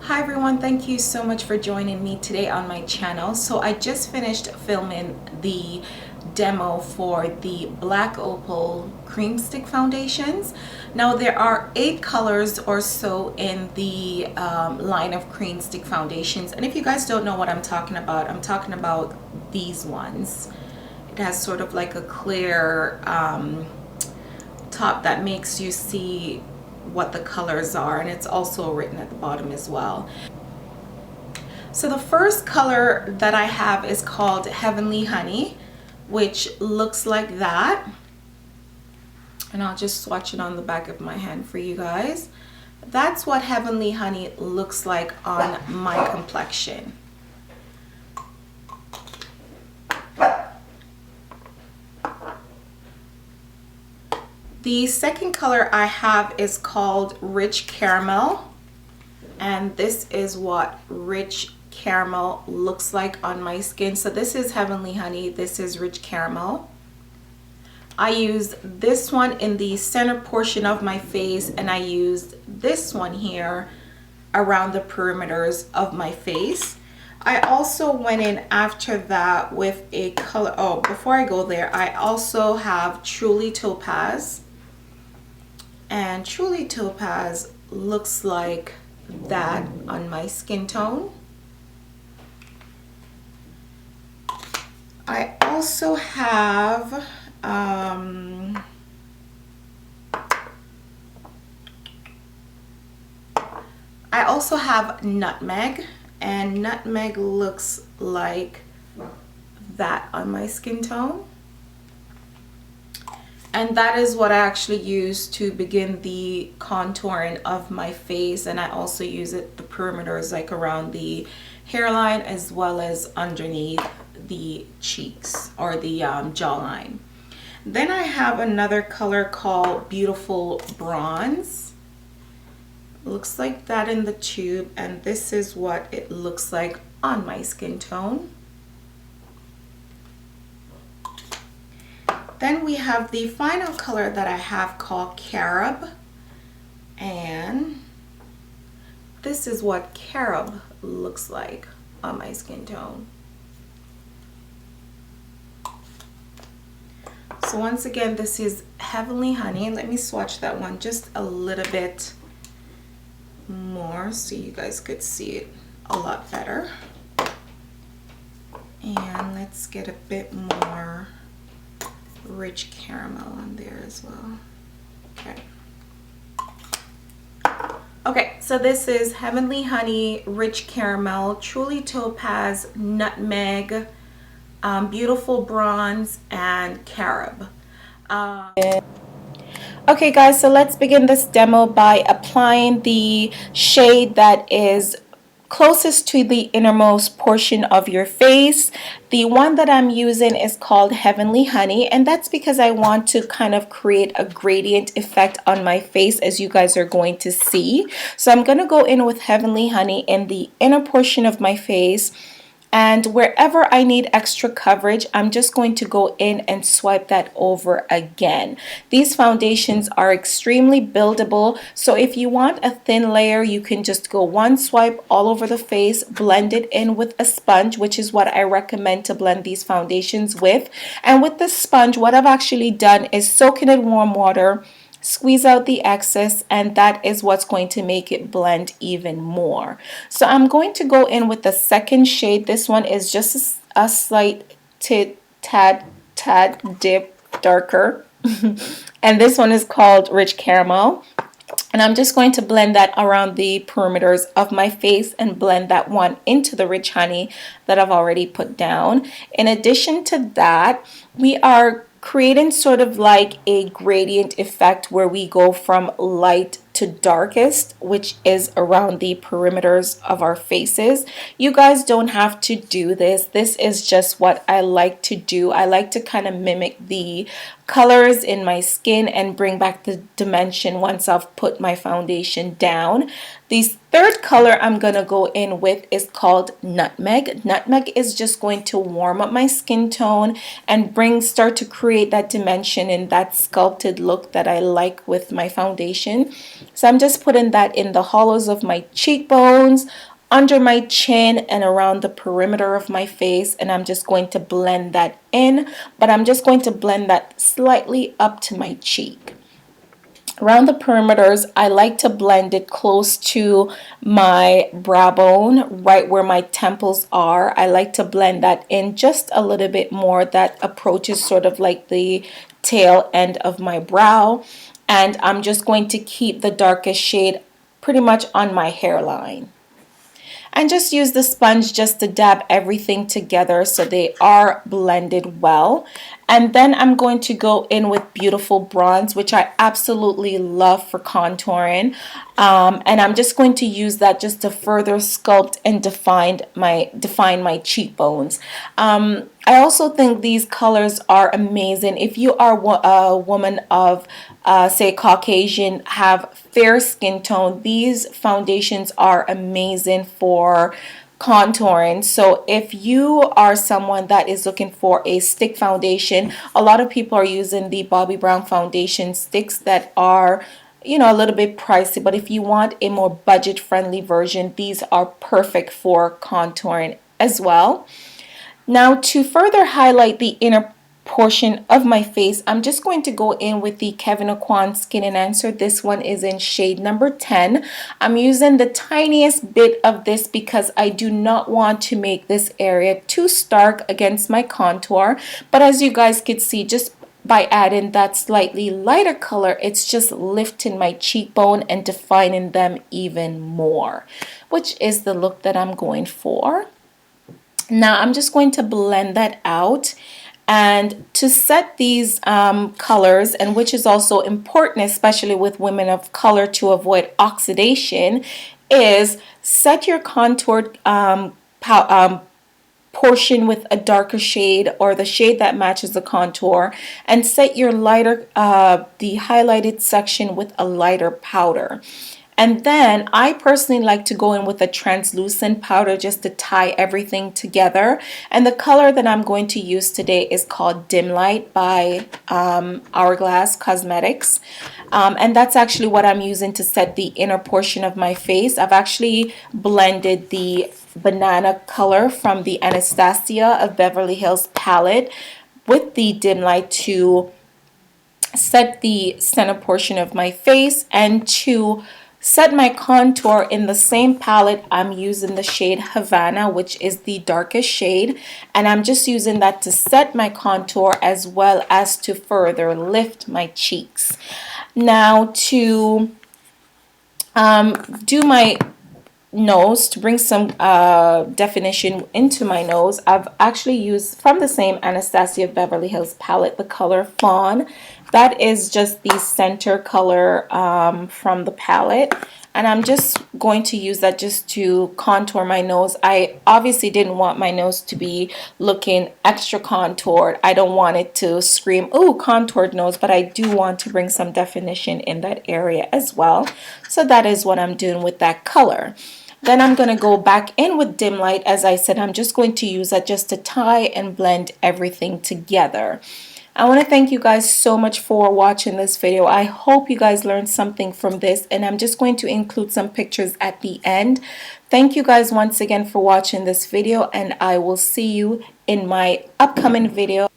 Hi everyone, thank you so much for joining me today on my channel. So I just finished filming the demo for the Black Opal cream stick foundations. Now there are 8 colors or so in the line of cream stick foundations, and if you guys don't know what I'm talking about these ones. It has sort of like a clear top that makes you see what the colors are, and it's also written at the bottom as well. So the first color that I have is called Heavenly Honey, which looks like that, and I'll just swatch it on the back of my hand for you guys. That's what Heavenly Honey looks like on my complexion. The second color I have is called Rich Caramel, and this is what Rich Caramel looks like on my skin. So this is Heavenly Honey, this is Rich Caramel. I used this one in the center portion of my face, and I used this one here around the perimeters of my face. I also went in after that with a color, oh, before I go there, I also have Truly Topaz. And Truly Topaz looks like that on my skin tone. I also have Nutmeg, and Nutmeg looks like that on my skin tone. And that is what I actually use to begin the contouring of my face, and I also use it the perimeters, like around the hairline as well as underneath the cheeks or the jawline. Then I have another color called Beautiful Bronze. Looks like that in the tube, and this is what it looks like on my skin tone. Then we have the final color that I have called Carob, and this is what Carob looks like on my skin tone. So once again, this is Heavenly Honey. Let me swatch that one just a little bit more so you guys could see it a lot better. And let's get a bit more Rich Caramel on there as well. Okay, so this is Heavenly Honey, Rich Caramel, Truly Topaz, Nutmeg, Beautiful Bronze, and Carob. Okay guys, so let's begin this demo by applying the shade that is closest to the innermost portion of your face. The one that I'm using is called Heavenly Honey, and that's because I want to kind of create a gradient effect on my face, as you guys are going to see. So I'm going to go in with Heavenly Honey in the inner portion of my face, and wherever I need extra coverage, I'm just going to go in and swipe that over again. These foundations are extremely buildable, so if you want a thin layer, you can just go one swipe all over the face, blend it in with a sponge, which is what I recommend to blend these foundations with. And with the sponge, what I've actually done is soak it in warm water, squeeze out the excess, and that is what's going to make it blend even more. So I'm going to go in with the second shade. This one is just a slight tad dip darker and this one is called Rich Caramel, and I'm just going to blend that around the perimeters of my face and blend that one into the Rich Honey that I've already put down. In addition to that, we are creating sort of like a gradient effect where we go from light to darkest, which is around the perimeters of our faces. You guys don't have to do this. This is just what I like to do. I like to kind of mimic the colors in my skin and bring back the dimension once I've put my foundation down. The third color I'm going to go in with is called Nutmeg. Nutmeg is just going to warm up my skin tone and start to create that dimension and that sculpted look that I like with my foundation. So I'm just putting that in the hollows of my cheekbones, under my chin, and around the perimeter of my face, and I'm just going to blend that in, but I'm just going to blend that slightly up to my cheek. Around the perimeters, I like to blend it close to my brow bone, right where my temples are. I like to blend that in just a little bit more. That approaches sort of like the tail end of my brow. And I'm just going to keep the darkest shade pretty much on my hairline. And just use the sponge just to dab everything together so they are blended well. And then I'm going to go in with Beautiful Bronze, which I absolutely love for contouring. And I'm just going to use that just to further sculpt and define my cheekbones. I also think these colors are amazing. If you are a woman of, say, Caucasian, have fair skin tone, these foundations are amazing for contouring. So if you are someone that is looking for a stick foundation, a lot of people are using the Bobbi Brown foundation sticks that are, you know, a little bit pricey, but if you want a more budget friendly version, these are perfect for contouring as well. Now, to further highlight the inner portion of my face, I'm just going to go in with the Kevyn Aucoin Skin Enhancer. This one is in shade number 10. I'm using the tiniest bit of this because I do not want to make this area too stark against my contour. But as you guys could see, just by adding that slightly lighter color, it's just lifting my cheekbone and defining them even more, which is the look that I'm going for. Now I'm just going to blend that out. And to set these colors, and which is also important, especially with women of color, to avoid oxidation, is set your contoured portion with a darker shade or the shade that matches the contour, and set your lighter, the highlighted section with a lighter powder. And then I personally like to go in with a translucent powder just to tie everything together. And the color that I'm going to use today is called Dim Light by Hourglass Cosmetics. And that's actually what I'm using to set the inner portion of my face. I've actually blended the banana color from the Anastasia of Beverly Hills palette with the Dim Light to set the center portion of my face, and to set my contour in the same palette, I'm using the shade Havana, which is the darkest shade, and I'm just using that to set my contour as well as to further lift my cheeks. Now to do my nose, to bring some definition into my nose, I've actually used from the same Anastasia Beverly Hills palette the color Fawn. That is just the center color from the palette, and I'm just going to use that just to contour my nose. I obviously didn't want my nose to be looking extra contoured. I don't want it to scream, ooh, contoured nose, but I do want to bring some definition in that area as well. So that is what I'm doing with that color. Then I'm going to go back in with Dim Light. As I said, I'm just going to use that just to tie and blend everything together. I want to thank you guys so much for watching this video. I hope you guys learned something from this, and I'm just going to include some pictures at the end. Thank you guys once again for watching this video, and I will see you in my upcoming video.